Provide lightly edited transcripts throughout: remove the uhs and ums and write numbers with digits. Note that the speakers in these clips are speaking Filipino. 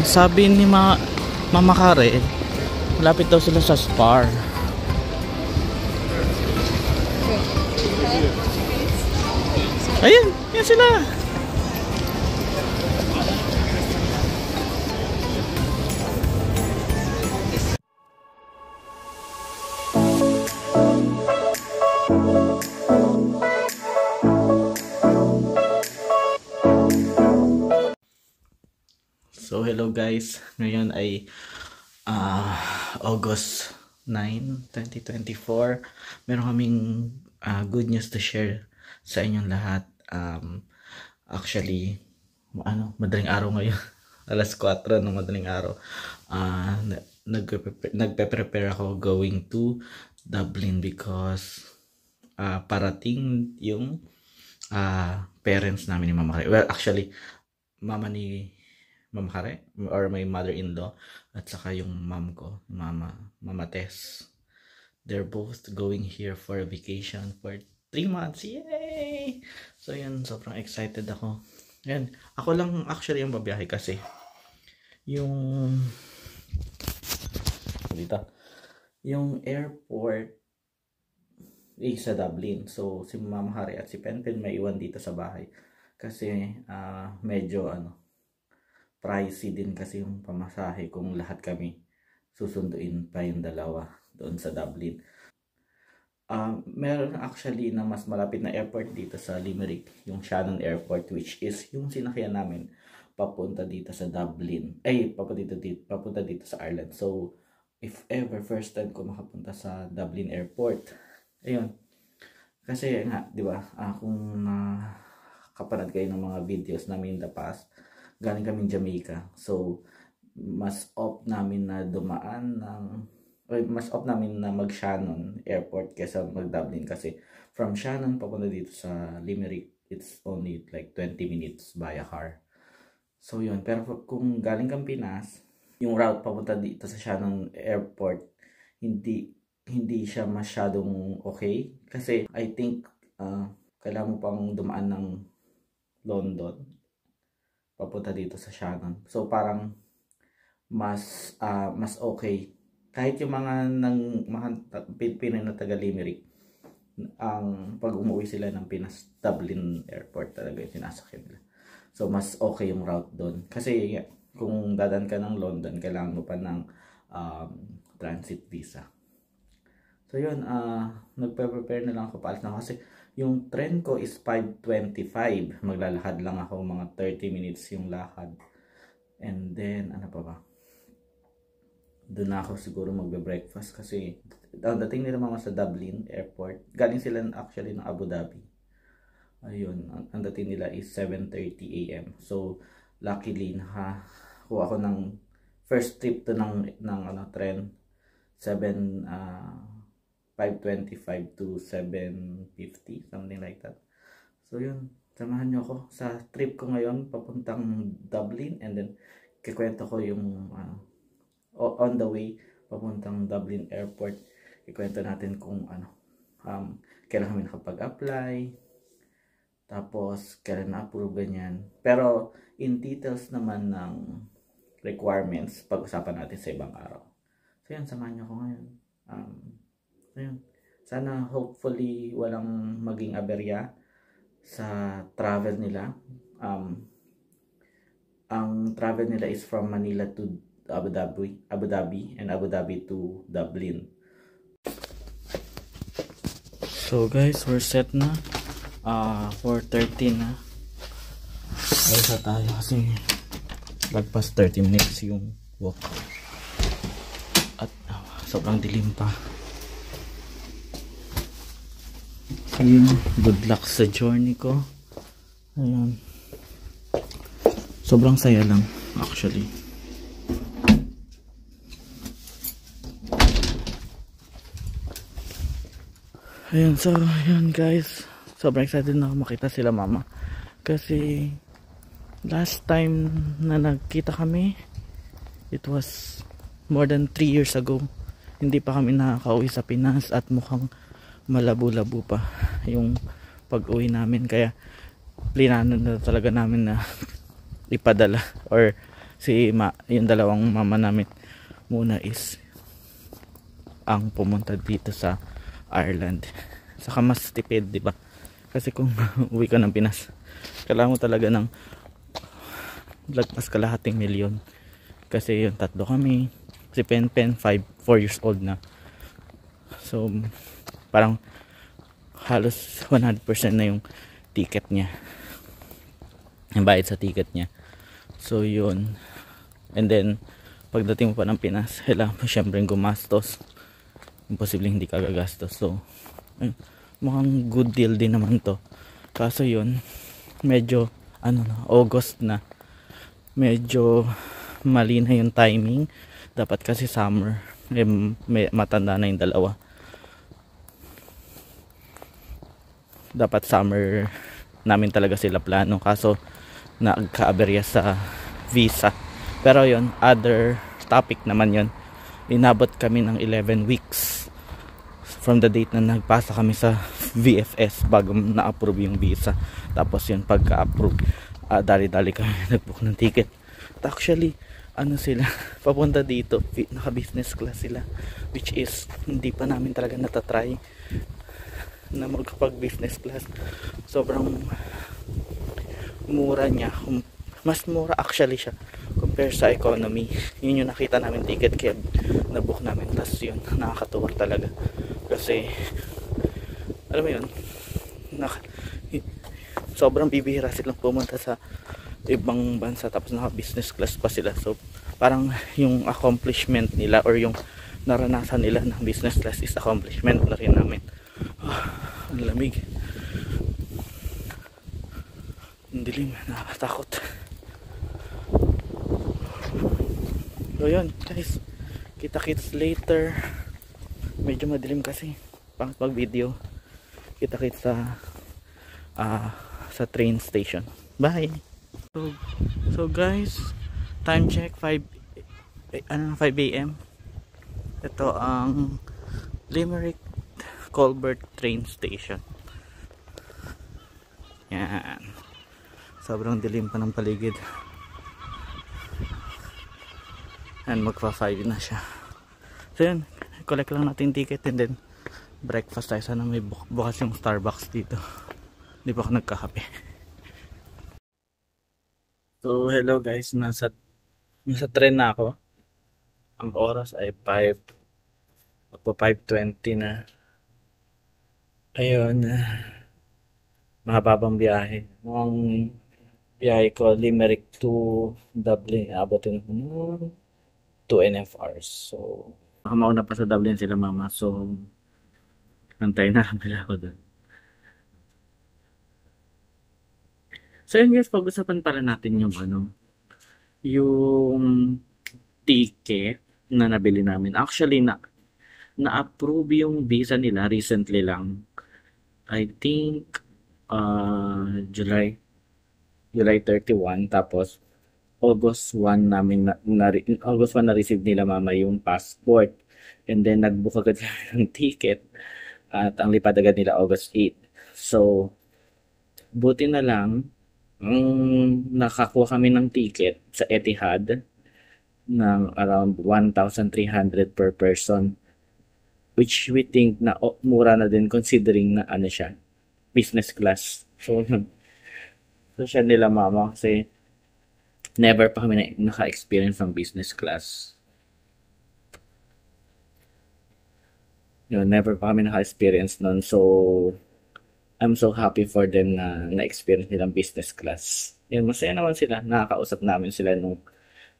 Sabi ni Mama Kare, malapit daw sila sa Spar. Ayan, yan sila. So hello guys, ngayon ay August 9, 2024. Meron kaming good news to share sa inyong lahat. Actually, madaling araw ngayon. Alas 4 ng madaling araw. Nagpe-prepare ako going to Dublin because parating yung parents namin ni Mama Kare. Well, actually, mama ni Mama Kare or my mother-in-law at saka yung mom ko, Mama Tess. They're both going here for a vacation for 3 months. Yay! So yan, sobrang excited ako. Yan, ako lang actually yung babiyahe kasi yung yung airport sa Dublin. So si Mama Kare at si Penpen may iwan dito sa bahay kasi medyo pricey din kasi yung pamasahe kung lahat kami susunduin pa yung dalawa doon sa Dublin. Meron actually na mas malapit na airport dito sa Limerick, yung Shannon Airport, which is yung sinakyan namin papunta dito sa Dublin. Papunta dito sa Ireland. So, if ever first time ko makapunta sa Dublin Airport, ayun. Kasi nga, di ba, kung nakapanood kayo ng mga videos namin in the past, galing kami Jamaica. So, mas opt namin na mag-Shannon Airport kesa mag-Dublin kasi from Shannon papunta dito sa Limerick, it's only like 20 minutes by a car. So, yun. Pero kung galing kang Pinas, yung route papunta dito sa Shannon Airport, hindi siya masyadong okay. Kasi, I think, kailangan mo pang dumaan ng London papunta dito sa Shannon. So parang mas okay. Kahit yung mga Pinoy na taga Limerick, pag umuwi sila ng Pinas, Dublin Airport talaga yung sinasakyan nila. So mas okay yung route doon. Kasi kung dadan ka ng London, kailangan mo pa ng transit visa. So yun, nagpe-prepare na lang ako, paalis na kasi yung train ko is 5:25. Maglalakad lang ako, mga 30 minutes yung lakad. And then, ano pa ba? Doon na ako siguro magbe-breakfast kasi dating nila mga sa Dublin Airport. Galing sila actually ng Abu Dhabi. Ayun, ang dating nila is 7:30 AM. So, luckily, nakakuha ako ng first trip to ng train. 5:25 to 7:50, something like that. So yun, samahan nyo ako sa trip ko ngayon papuntang Dublin, and then kikwento ko yung on the way papuntang Dublin Airport. Kikwento natin kung kailan kami nakapag-apply, tapos kailan na-approve, ganyan. Pero in details naman ng requirements, pag-usapan natin sa ibang araw. So yun, samahan nyo ako ngayon. Ayun. Sana hopefully walang maging aberya sa travel nila. Ang travel nila is from Manila to Abu Dhabi and Abu Dhabi to Dublin. So guys, we're set na. 4:30 na. Alis na tayo kasi lagpas 30 minutes yung walk. At sobrang dilim pa. Ayun, good luck sa journey ko. Ayun. Sobrang saya lang actually. Ayun, so ayun guys, sobrang excited na ako makita sila mama. Kasi last time na nagkita kami, it was more than 3 years ago. Hindi pa kami nakakauwi sa Pinas at mukhang malabo-labo pa yung pag-uwi namin, kaya plinano na talaga namin na ipadala or yung dalawang mama namin muna is ang pumunta dito sa Ireland. Saka mas tipid, di ba? Kasi kung uwi ka ng Pinas, kailangan mo talaga ng lagpas kalahating milyon. Kasi yung tatlo kami, si Pen 4 years old na. So parang halos 100% na yung ticket niya, yung bayad sa ticket niya. So yun. And then pagdating mo pa ng Pinas, kailangan mo syempre gumastos. Imposible hindi ka gagastos. So mukhang good deal din naman to. Kaso yun, medyo August na, medyo mali na yung timing. Dapat kasi summer, may matanda na yung dalawa. Dapat summer namin talaga sila plano, kaso nagkaaberya sa visa. Pero yun, other topic naman yun. Inabot kami ng 11 weeks from the date na nagpasa kami sa VFS bago na-approve yung visa. Tapos yun, pagka-approve, dali-dali kami nag-book ng ticket. Actually, sila, papunta dito, naka-business class sila, which is hindi pa namin talaga natatry na magkapag-business class. Sobrang mura niya, mas mura actually siya compare sa economy. Yun yung nakita namin ticket, kaya na-book namin. Tas yun, nakakatuwa talaga kasi alam mo yun, sobrang bibihira silang pumunta sa ibang bansa tapos naka business class pa sila. So parang yung accomplishment nila or yung naranasan nila ng business class is accomplishment na rin namin. Ang lamig, ang dilim, nakakatakot. So yun guys, kita-kits later. Medyo madilim kasi pang pag video. Kita-kits sa train station. Bye. So guys, time check 5 a.m. Ito ang Limerick Colbert train station. Yan. Sobrang dilim pa ng paligid. And magpa 5 na siya. So yun, collect lang natin ticket and then breakfast tayo. Sana may bukas yung Starbucks dito. Hindi pa ako nagkakape. So hello guys, nasa train na ako. Ang oras ay 5:20 na. Ayun, mahababang biyahe. Ang biyahe ko Limerick to Dublin, abutin ko ng 2.5 hours. So mauna pa sa Dublin sila mama, so antay na lang nila ako doon. So yun guys, pag-usapan pala natin yung yung ticket na nabili namin. Actually na-approve yung visa nila recently lang. I think July 31, tapos August 1 namin August 1 na-receive nila mama yung passport. And then nag-book agad ng ticket at ang lipad agad nila August 8. So buti na lang nakakuha kami ng ticket sa Etihad ng around 1,300 per person, which we think na mura na din considering na siya, business class. So siya nila mama kasi never pa kami naka-experience ng business class. Never pa kami naka-experience nun. So I'm so happy for them na-experience nilang business class. Yan, masaya naman sila. Nakakausap namin sila nung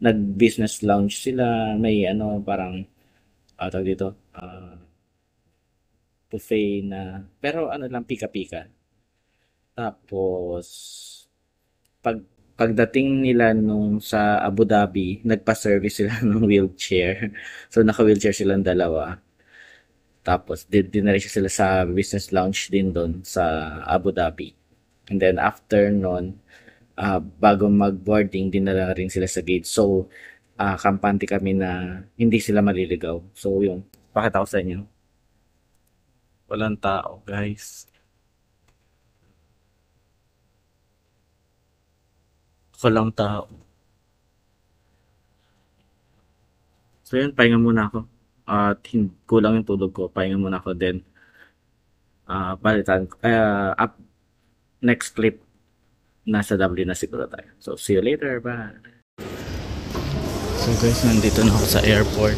nag-business lounge sila. May parang tawag dito, buffet na, pero lang, pika-pika. Tapos pagdating nila nung sa Abu Dhabi, nagpa-service sila ng wheelchair. So naka-wheelchair silang dalawa. Tapos dinala sila sa business lounge din doon sa Abu Dhabi. And then after nun, bago mag-boarding, dinala rin sila sa gate. So kampante kami na hindi sila maliligaw. So yun, pakita ko sa inyo. Walang tao guys. Walang tao. So yun, pahinga muna ako. At kulang yung tulog ko. Pahinga muna ako. Then, palitan. Up next clip, nasa W na siguro tayo. So, see you later. Bye. So guys, nandito na ako sa airport.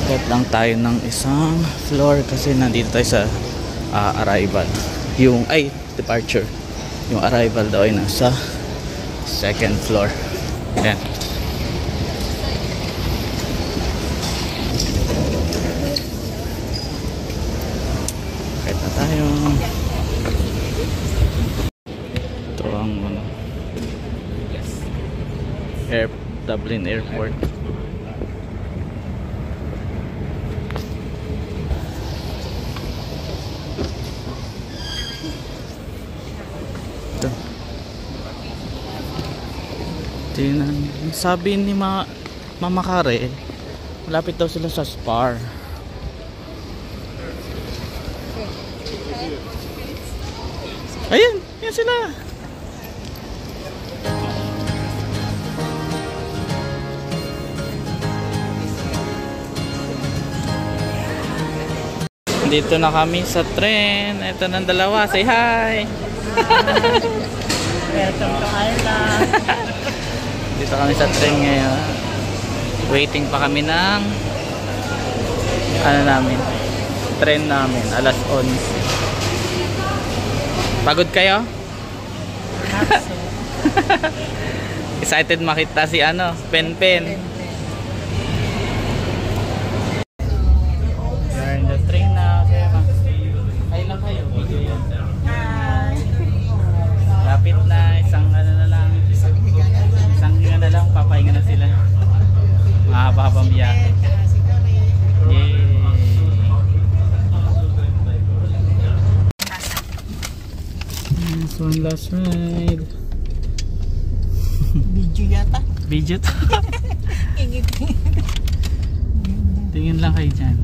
Akit lang tayo ng isang floor kasi nandito tayo sa arrival. Departure. Yung arrival daw ay nasa second floor. Yan. Akit na tayo. Ito ang Dublin Airport. Ito. Tingnan. Sabi ni Mama Kare, malapit daw sila sa Spar. Ayan, yan sila. Dito na kami sa tren. Ito ng dalawa. Say hi. Welcome to Ireland. Dito kami sa tren ngayon. Waiting pa kami ng tren namin. Alas 11. Pagod kayo? Excited makita si Pen. We're in the train now. Hi lang kayo. Video yan. Hi. Lapit na. Isang hinga na lang. Papahinga na sila. Mahaba-habang biyahe. Yay! Yes, one last ride. Video yata. Video to. Tingin lang kayo dyan.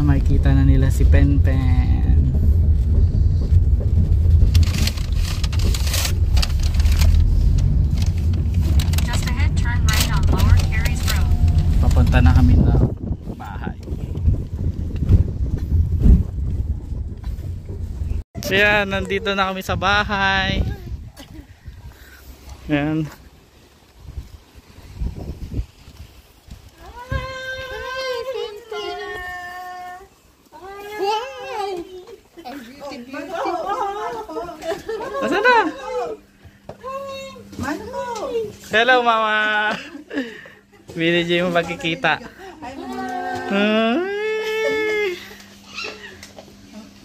Makikita na nila si Pen. Just ahead, turn right on Lower Carey's Road. Papunta na kami ng bahay. So yan, nandito na kami sa bahay. Yan. Nasaan na? Hello, Mama. Binigay mo pagkikita. Hi.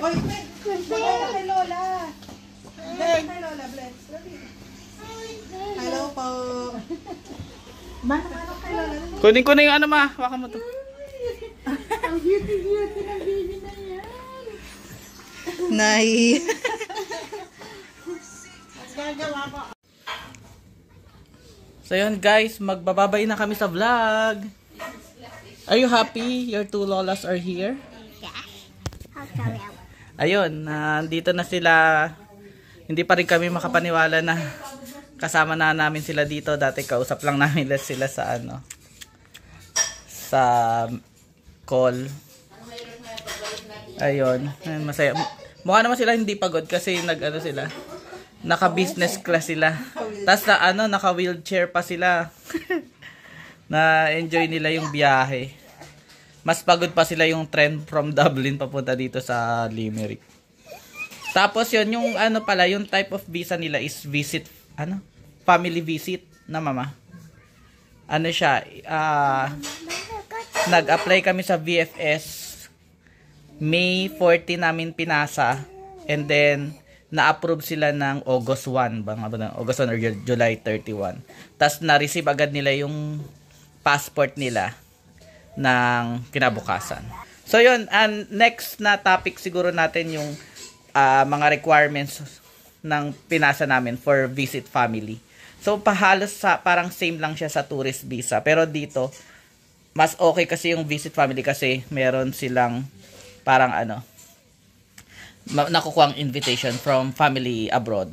Oy, kay Lola. Kay Lola, bless. Hello po. Mano kay Lola. Kunin ko na yung Ma. Hawakan mo to. Ang beauty ng baby na yan. Nay. So yun guys, magbababay na kami sa vlog. Are you happy your two lolas are here? Ayun, nandito na sila. Hindi pa rin kami makapaniwala na kasama na namin sila dito. Dati kausap lang namin sila sa sa call. Ayun, masaya. Mukha naman sila hindi pagod kasi sila. Naka-business class sila. Tapos naka-wheelchair pa sila. Na-enjoy nila yung biyahe. Mas pagod pa sila yung tren from Dublin papunta dito sa Limerick. Tapos yun, yung yung type of visa nila is visit, family visit na Mama. Siya, nag-apply kami sa VFS. May 40 namin pinasa. And then, na-approve sila ng August 1, August 1 or July 31. Tapos na-receive agad nila yung passport nila ng kinabukasan. So yun, and next na topic siguro natin yung mga requirements ng pinasa namin for visit family. So pahalos parang same lang siya sa tourist visa. Pero dito, mas okay kasi yung visit family kasi meron silang parang nakukuha ang invitation from family abroad.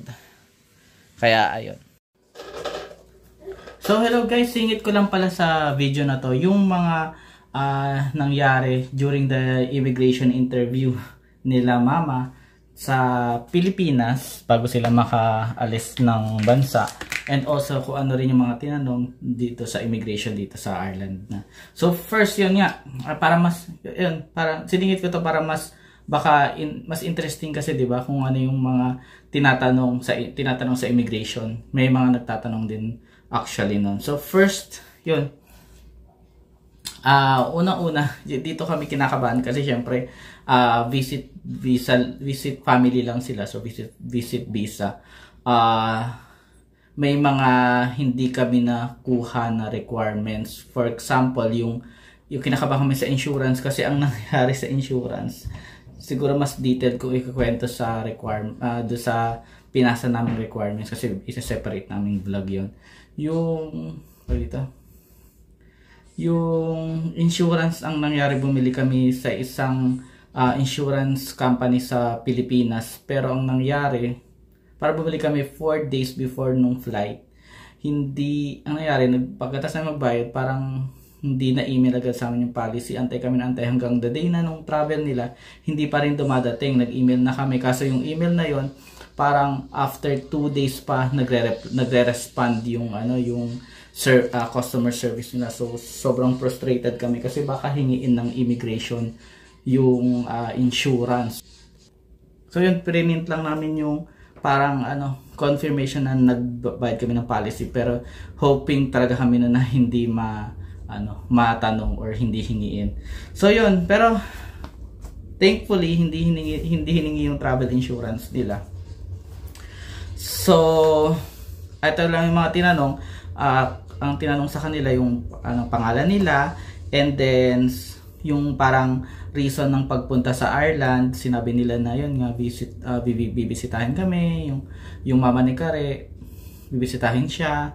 Kaya ayun. So hello guys, singit ko lang pala sa video na to yung mga nangyari during the immigration interview nila mama sa Pilipinas bago sila makaalis ng bansa, and also kung ano rin yung mga tinanong dito sa immigration dito sa Ireland na. So first yun nga, para mas yun, para siningit ko to para mas baka mas interesting kasi 'di ba kung ano yung mga tinatanong sa immigration. May mga nagtatanong din actually noon. So first, yun. Unang-una, dito kami kinakabahan kasi syempre visit family lang sila. So visit visa. May mga hindi kami nakuha na requirements. For example, yung kinakabahan kami sa insurance kasi ang nangyari sa insurance, siguro mas detailed ko ikukwento sa do sa pinasa namin requirements kasi isa-separate namin vlog yon. Yung insurance, ang nangyari, bumili kami sa isang insurance company sa Pilipinas, pero ang nangyari, para bumili kami 4 days before nung flight, ang nangyari, pagkatapos na magbayad, parang hindi na email agad sa amin yung policy. Antay kami na antay hanggang the day na nung travel nila, hindi pa rin dumadating. Nag-email na kami, kaso yung email na yon parang after 2 days pa nagre-respond yung customer service nila. So sobrang frustrated kami kasi baka hingiin ng immigration yung insurance. So yun, print lang namin yung parang confirmation na nagbayad kami ng policy, pero hoping talaga kami na hindi matanong or hindi hingiin. So yun, pero thankfully hindi hiningi yung travel insurance nila. So ito lang yung mga tinanong. Ang tinanong sa kanila yung pangalan nila, and then yung parang reason ng pagpunta sa Ireland. Sinabi nila na yun nga, bibisitahin kami, yung mama ni Kare, bibisitahin siya.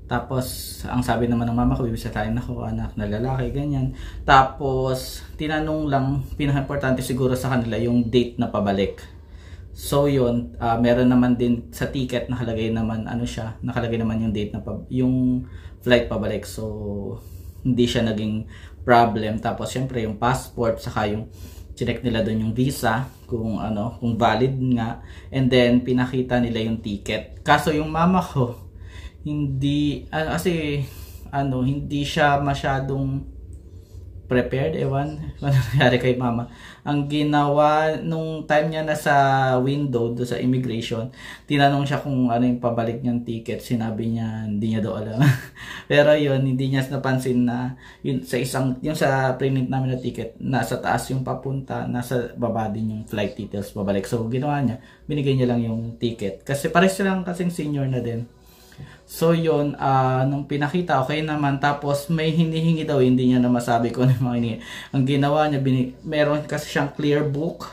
Tapos ang sabi naman ng mama ko, bibisitahin ako, anak na lalaki, ganyan. Tapos tinanong lang, pinaka-importante siguro sa kanila yung date na pabalik. So yun, meron naman din sa ticket nakalagay naman nakalagay naman yung date na yung flight pabalik. So hindi siya naging problem. Tapos syempre yung passport, saka yung check nila doon yung visa kung valid nga, and then pinakita nila yung ticket. Kaso yung mama ko hindi hindi siya masyadong prepared, ewan ano nangyari kay mama. Ang ginawa nung time niya nasa window do sa immigration, tinanong siya kung ano yung pabalik niyang ticket. Sinabi niya hindi niya daw alam. Pero yun, hindi niya napansin na yun sa print namin na ticket, nasa taas yung papunta, nasa baba din yung flight details pabalik. So ginawa niya, binigay niya lang yung ticket kasi pares silang kasing senior na din. So yun, nung pinakita, okay naman. Tapos may hinihingi daw, hindi niya na masabi ko ano yung mga hinihingi. Ang ginawa niya, meron kasi siyang clear book.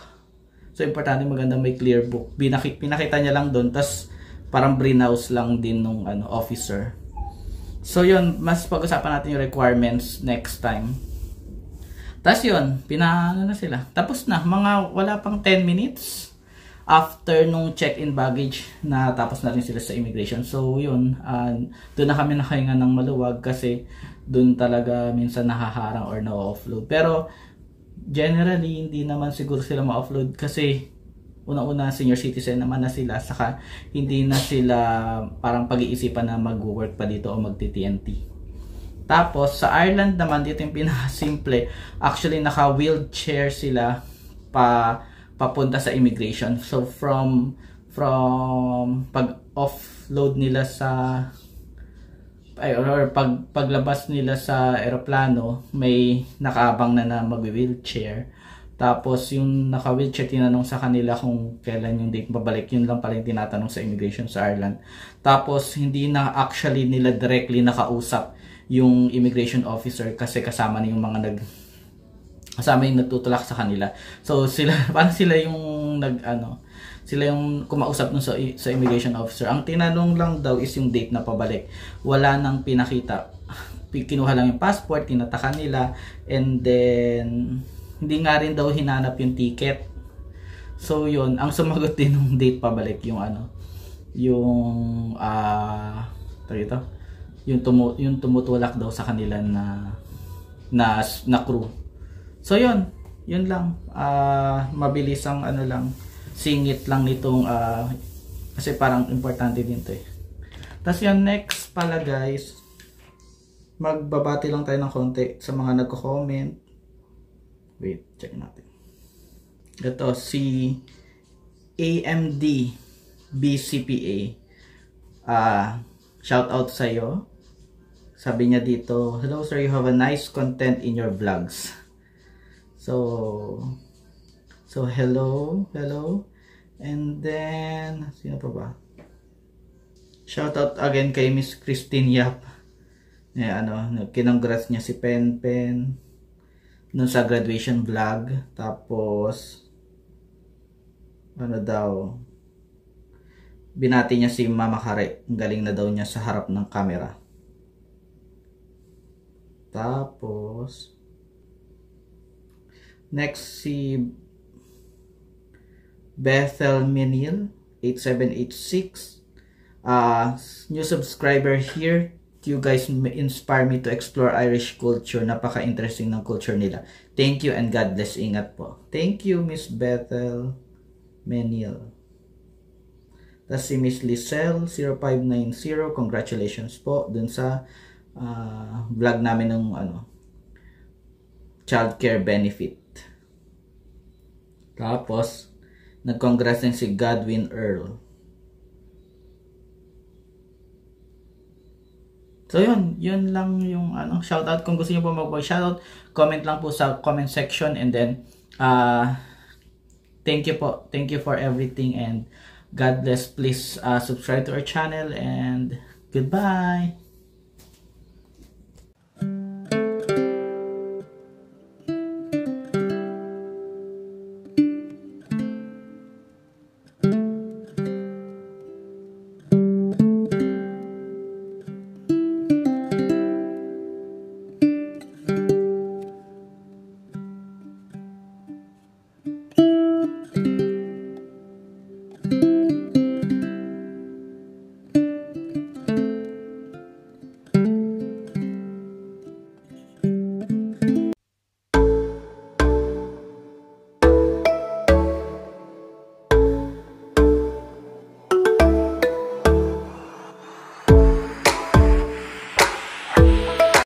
So importante, maganda may clear book. Pinakita niya lang doon, tas parang browse lang din nung officer. So yun, mas pag-usapan natin yung requirements next time. Tas yun, na sila. Tapos na, wala pang 10 minutes. After nung check-in baggage, na tapos na rin sila sa immigration. So yun, doon na kami nakahinga ng maluwag kasi doon talaga minsan nahaharang or na-offload. Pero generally hindi naman siguro sila ma-offload kasi unang-una senior citizen naman na sila, saka hindi na sila parang pag-iisipan na mag-work pa dito o magti-TNT. Tapos sa Ireland naman, dito yung pinaka-simple. Actually naka-wheelchair sila papunta sa immigration. So from pag-offload nila or paglabas nila sa eroplano, may nakaabang na mag-wheelchair. Tapos yung naka-wheelchair, tinanong sa kanila kung kailan yung date pabalik. Yun lang pala yung tinatanong sa immigration sa Ireland. Tapos hindi na actually nila directly nakausap yung immigration officer kasi kasama na yung mga kasama yung nagtutulak sa kanila. So parang sila yung sila yung kumausap nun sa immigration officer. Ang tinanong lang daw is yung date na pabalik. Wala nang pinakita. Kinuha lang yung passport, tinatakan nila, and then hindi nga rin daw hinanap yung ticket. So yun, ang sumagot din ng date pabalik yung yung tumutulak daw sa kanila na crew. So yun lang. Mabilis ang ano lang, singit lang nitong kasi parang importante din to eh. Tapos yun, next pala guys, magbabati lang tayo ng konti sa mga nagko-comment. Wait, check natin. Ito si AMD BCPA. Shout out sa iyo. Sabi niya dito, hello sir, you have a nice content in your vlogs. So hello. And then sino pa ba? Shout out again kay Miss Christine Yap. Kinongrats niya si Pen nun sa graduation vlog. Tapos binati niya si Mama Kare. Ang galing na daw niya sa harap ng camera. Tapos next si Bethel Menil 8786. New subscriber here. You guys inspire me to explore Irish culture. Napaka-interesting ng culture nila. Thank you and God bless. Ingat po. Thank you, Miss Bethel Menil. Tapos si Miss Lisel 0590. Congratulations po dun sa vlog namin ng childcare benefit. Tapos nag-congrats din si Godwin Earl. So yun lang yung shoutout. Kung gusto niyo po mag-shoutout, comment lang po sa comment section, and then thank you po. Thank you for everything and God bless. Please subscribe to our channel and goodbye.